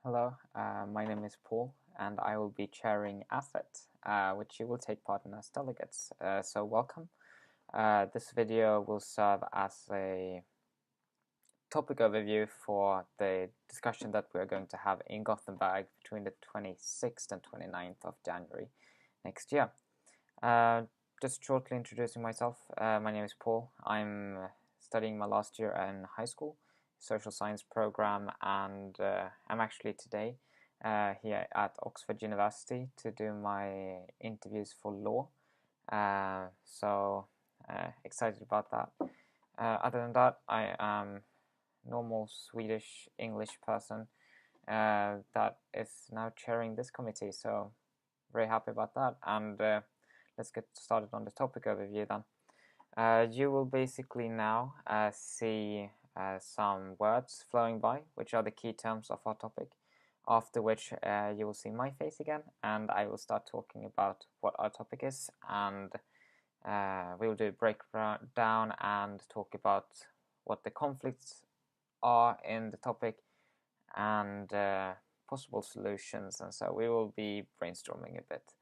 Hello, my name is Paul, and I will be chairing AFET, which you will take part in as delegates. So welcome. This video will serve as a topic overview for the discussion that we are going to have in Gothenburg between the 26th and 29th of January next year. Just shortly introducing myself, my name is Paul. I'm studying my last year in high school, social science program, and I'm actually today here at Oxford University to do my interviews for law. So excited about that. Other than that, I am normal Swedish English person that is now chairing this committee, so very happy about that. And let's get started on the topic overview then. You will basically now see some words flowing by, which are the key terms of our topic, after which you will see my face again, and I will start talking about what our topic is, and we will do a breakdown and talk about what the conflicts are in the topic and possible solutions, and so we will be brainstorming a bit.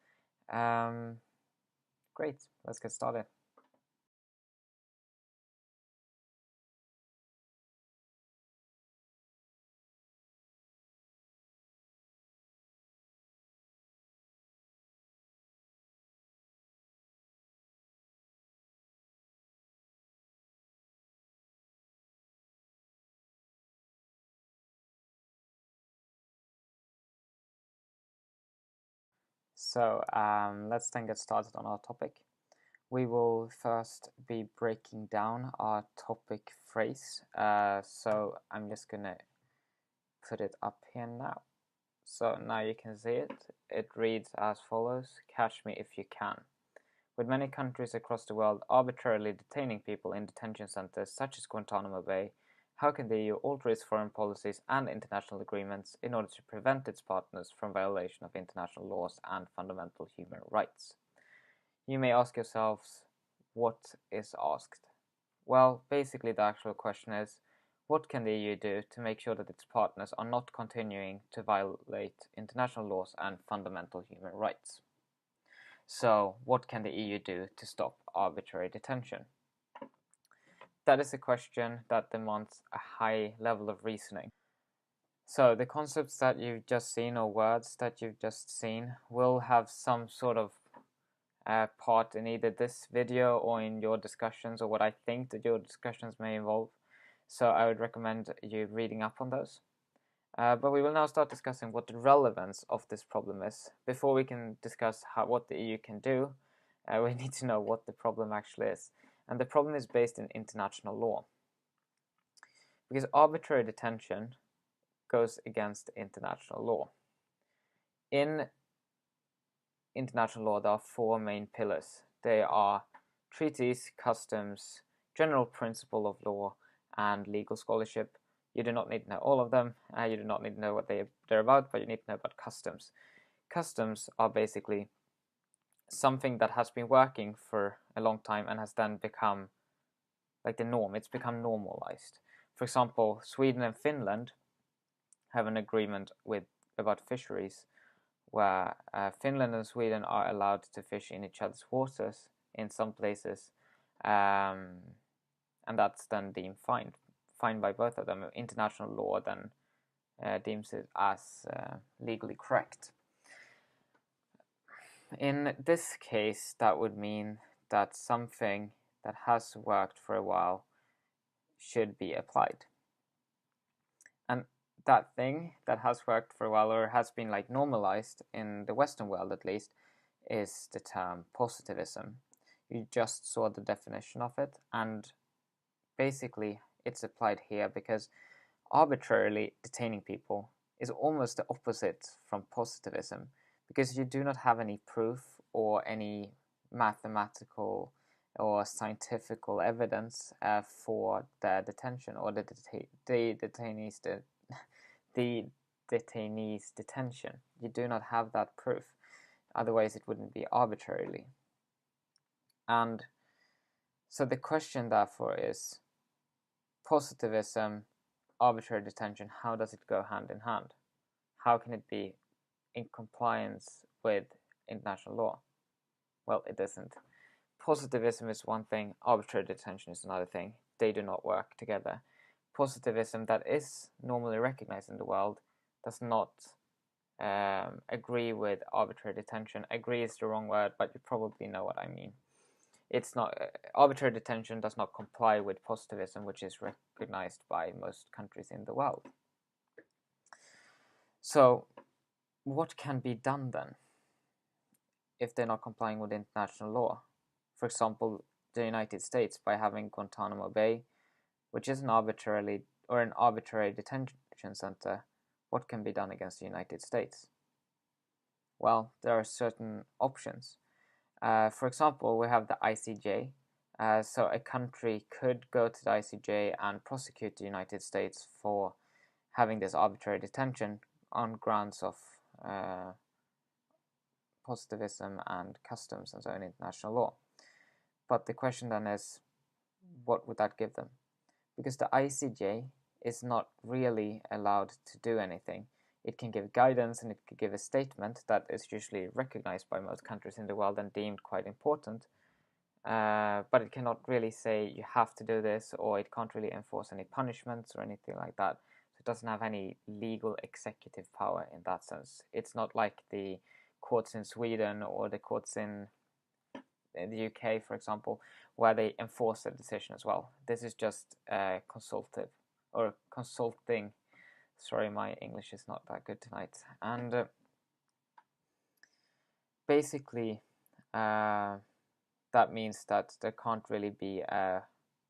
Great, let's get started. So let's then get started on our topic. We will first be breaking down our topic phrase. So I'm just gonna put it up here now. So now you can see it. It reads as follows: catch me if you can. With many countries across the world arbitrarily detaining people in detention centers such as Guantanamo Bay, how can the EU alter its foreign policies and international agreements in order to prevent its partners from violation of international laws and fundamental human rights? You may ask yourselves, what is asked? Well, basically the actual question is, what can the EU do to make sure that its partners are not continuing to violate international laws and fundamental human rights? So, what can the EU do to stop arbitrary detention? That is a question that demands a high level of reasoning. So, the concepts that you've just seen, or words that you've just seen, will have some sort of part in either this video or in your discussions, or what I think that your discussions may involve. So I would recommend you reading up on those. But we will now start discussing what the relevance of this problem is. Before we can discuss what the EU can do, we need to know what the problem actually is. And the problem is based in international law. Because arbitrary detention goes against international law. In international law, there are four main pillars. They are treaties, customs, general principle of law, and legal scholarship. You do not need to know all of them. You do not need to know what they're about, but you need to know about customs. Customs are basically something that has been working for a long time and has then become like the norm. It's become normalized. For example, Sweden and Finland have an agreement about fisheries, where Finland and Sweden are allowed to fish in each other's waters in some places, and that's then deemed fine by both of them. International law then deems it as legally correct. In this case, that would mean that something that has worked for a while should be applied. And that thing that has worked for a while, or has been like normalized in the Western world at least, is the term positivism. You just saw the definition of it, and basically it's applied here because arbitrarily detaining people is almost the opposite from positivism, because you do not have any proof or any mathematical or scientific evidence for the detention or the detainee's detention. You do not have that proof, otherwise it wouldn't be arbitrarily. And so the question therefore is, positivism, arbitrary detention, how does it go hand in hand? how can it be in compliance with international law? Well, it isn't. Positivism is one thing, arbitrary detention is another thing. They do not work together. Positivism that is normally recognized in the world does not agree with arbitrary detention. Agree is the wrong word, but you probably know what I mean. It's not arbitrary detention does not comply with positivism, which is recognized by most countries in the world. So, what can be done then if they're not complying with international law? For example, the United States, by having Guantanamo Bay, which is an arbitrary detention center, what can be done against the United States? Well, there are certain options. For example, we have the ICJ. So a country could go to the ICJ and prosecute the United States for having this arbitrary detention on grounds of positivism and customs and so on, international law. But the question then is, what would that give them? Because the ICJ is not really allowed to do anything. It can give guidance and it can give a statement that is usually recognized by most countries in the world and deemed quite important, but it cannot really say you have to do this, or it can't really enforce any punishments or anything like that. So it doesn't have any legal executive power in that sense. It's not like the courts in Sweden or the courts in the UK, for example, where they enforce the decision as well. This is just consultative or consulting. Sorry, my English is not that good tonight. And basically, that means that there can't really be a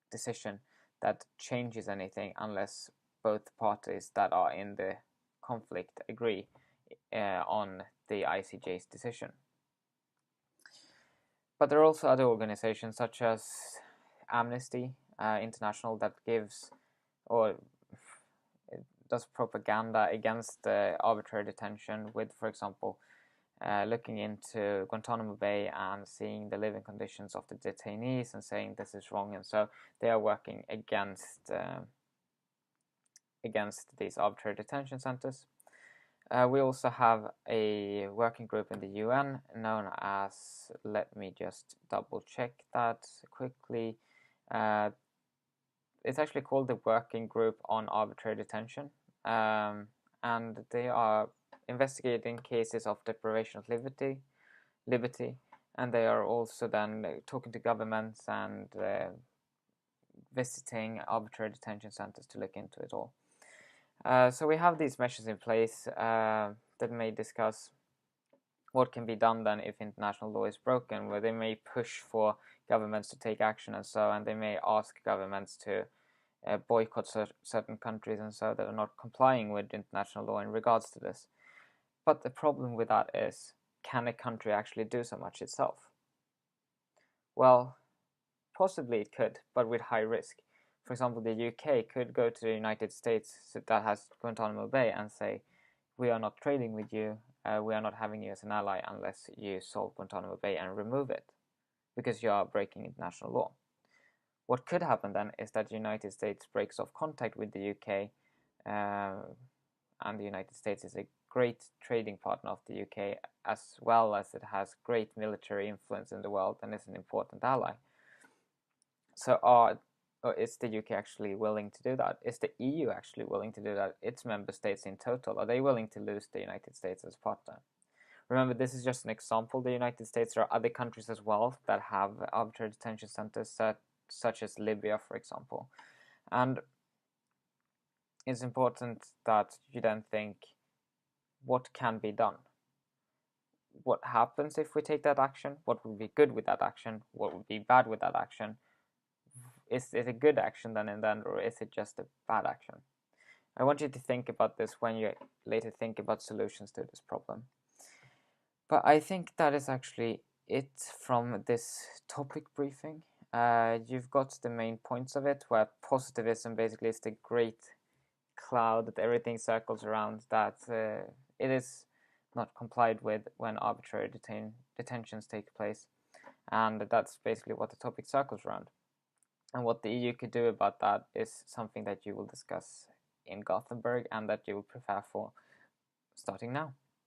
decision that changes anything unless both parties that are in the conflict agree on the ICJ's decision. But there are also other organizations such as Amnesty International that gives or does propaganda against arbitrary detention with, for example, looking into Guantanamo Bay and seeing the living conditions of the detainees and saying this is wrong, and so they are working against these arbitrary detention centers. We also have a working group in the UN known as, let me just double check that quickly, it's actually called the Working Group on Arbitrary Detention, and they are investigating cases of deprivation of liberty, and they are also then talking to governments and visiting arbitrary detention centers to look into it all. So we have these measures in place that may discuss what can be done then if international law is broken, where they may push for governments to take action and so, and they may ask governments to boycott certain countries and so that are not complying with international law in regards to this. But the problem with that is, can a country actually do so much itself? Well, possibly it could, but with high risk. For example, the UK could go to the United States that has Guantanamo Bay and say, we are not trading with you, we are not having you as an ally unless you solve Guantanamo Bay and remove it, because you are breaking international law. What could happen then is that the United States breaks off contact with the UK, and the United States is a great trading partner of the UK, as well as it has great military influence in the world and is an important ally. So is the UK actually willing to do that? Is the EU actually willing to do that? Its member states in total, are they willing to lose the United States as partner? Remember, this is just an example. The United States, there are other countries as well that have arbitrary detention centers, such as Libya, for example. And it's important that you then think, what can be done? What happens if we take that action? What would be good with that action? What would be bad with that action? Is it a good action then and then, or is it just a bad action? I want you to think about this when you later think about solutions to this problem. But I think that is actually it from this topic briefing. You've got the main points of it, where positivism basically is the great cloud that everything circles around, that it is not complied with when arbitrary detentions take place, and that's basically what the topic circles around. And what the EU could do about that is something that you will discuss in Gothenburg and that you will prepare for starting now.